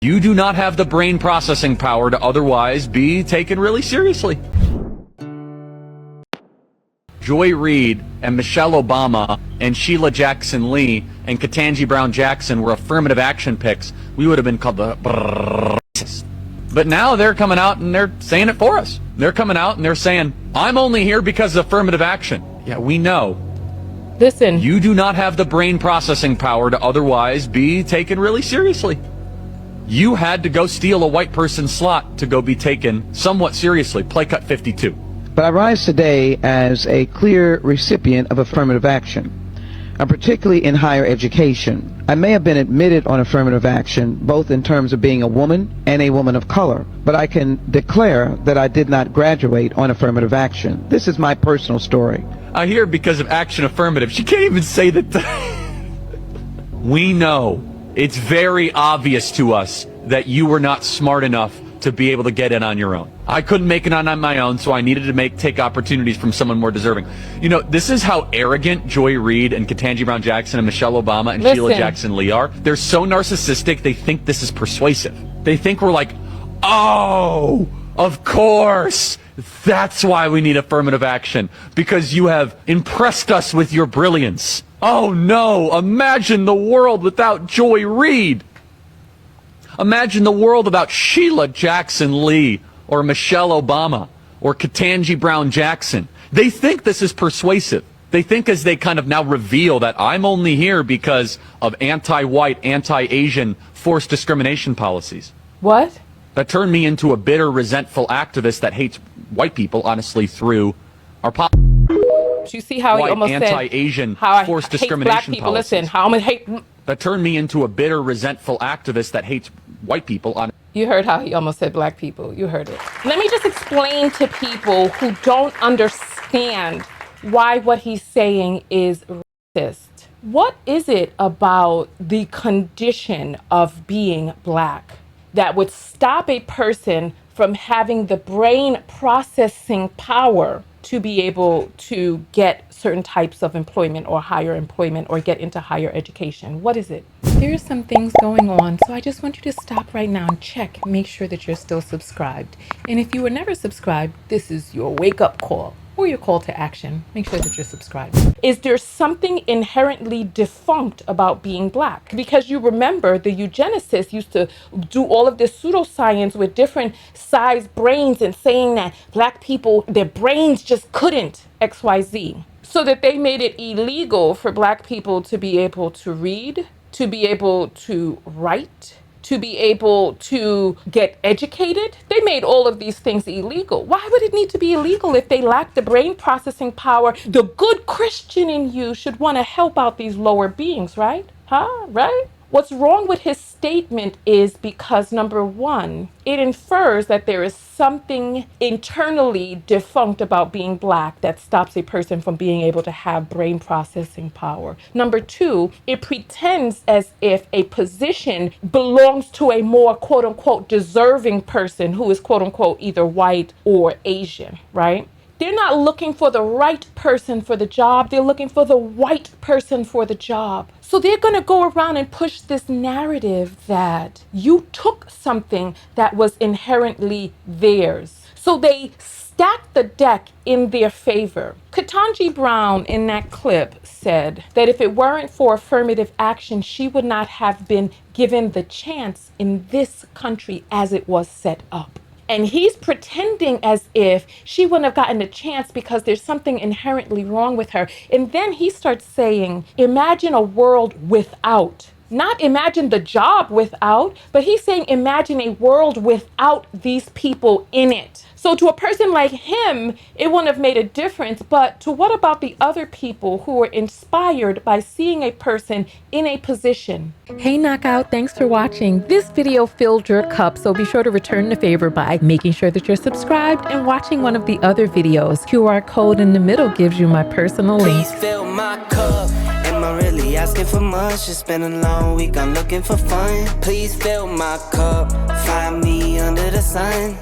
You do not have the brain processing power to otherwise be taken really seriously. Joy Reid and Michelle Obama and Sheila Jackson Lee and Ketanji Brown Jackson were affirmative action picks. We would have been called the racist. But now they're coming out and they're saying it for us. They're coming out and they're saying, I'm only here because of affirmative action. Yeah, we know. Listen. You do not have the brain processing power to otherwise be taken really seriously. You had to go steal a white person's slot to go be taken somewhat seriously. Play cut 52. But I rise today as a clear recipient of affirmative action, and particularly in higher education. I may have been admitted on affirmative action, both in terms of being a woman and a woman of color, but I can declare that I did not graduate on affirmative action. This is my personal story. I hear because of action affirmative. She can't even say that. We know. It's very obvious to us that you were not smart enough to be able to get in on your own. I couldn't make it on my own, so I needed to take opportunities from someone more deserving. You know, this is how arrogant Joy Reid and Ketanji Brown Jackson and Michelle Obama and Sheila Jackson Lee are. They're so narcissistic, they think this is persuasive. They think we're like, oh, of course, that's why we need affirmative action, because you have impressed us with your brilliance. Oh no, imagine the world without Joy Reid. Imagine the world without Sheila Jackson Lee or Michelle Obama or Ketanji Brown Jackson. They think this is persuasive. They think as they kind of now reveal that I'm only here because of anti-white, anti-Asian forced discrimination policies. What? That turned me into a bitter, resentful activist that hates white people, honestly, through our policies. You see how he almost said anti-Asian forced discrimination black people. policies. Listen, how I'm gonna hate. That turned me into a bitter, resentful activist that hates white people. You heard how he almost said black people. You heard it. Let me just explain to people who don't understand why what he's saying is racist. What is it about the condition of being black that would stop a person from having the brain processing power to be able to get certain types of employment or higher employment or get into higher education? What is it? There's some things going on, so I just want you to stop right now and check, make sure that you're still subscribed. And if you were never subscribed, this is your wake-up call or your call to action. Make sure that you're subscribed. Is there something inherently defunct about being black? Because you remember the eugenicists used to do all of this pseudoscience with different sized brains and saying that black people, their brains just couldn't XYZ. So that they made it illegal for black people to be able to read, to be able to write, to be able to get educated. They made all of these things illegal. Why would it need to be illegal if they lack the brain processing power? The good Christian in you should want to help out these lower beings, right? Right? What's wrong with his statement is because, number one, it infers that there is something internally defunct about being black that stops a person from being able to have brain processing power. Number two, it pretends as if a position belongs to a more quote unquote deserving person who is quote unquote either white or Asian, right? They're not looking for the right person for the job. They're looking for the white person for the job. So they're going to go around and push this narrative that you took something that was inherently theirs. So they stack the deck in their favor. Ketanji Brown in that clip said that if it weren't for affirmative action, she would not have been given the chance in this country as it was set up. And he's pretending as if she wouldn't have gotten a chance because there's something inherently wrong with her. And then he starts saying, imagine a world without. Not imagine the job without, but he's saying imagine a world without these people in it. So to a person like him, it wouldn't have made a difference. But to what about the other people who were inspired by seeing a person in a position? Hey Knockout, thanks for watching. This video filled your cup, so be sure to return the favor by making sure that you're subscribed and watching one of the other videos. QR code in the middle gives you my personal link. Please fill my cup. Am I really asking for much? Just been a long week, I'm looking for fun. Please fill my cup. Find me under the sun.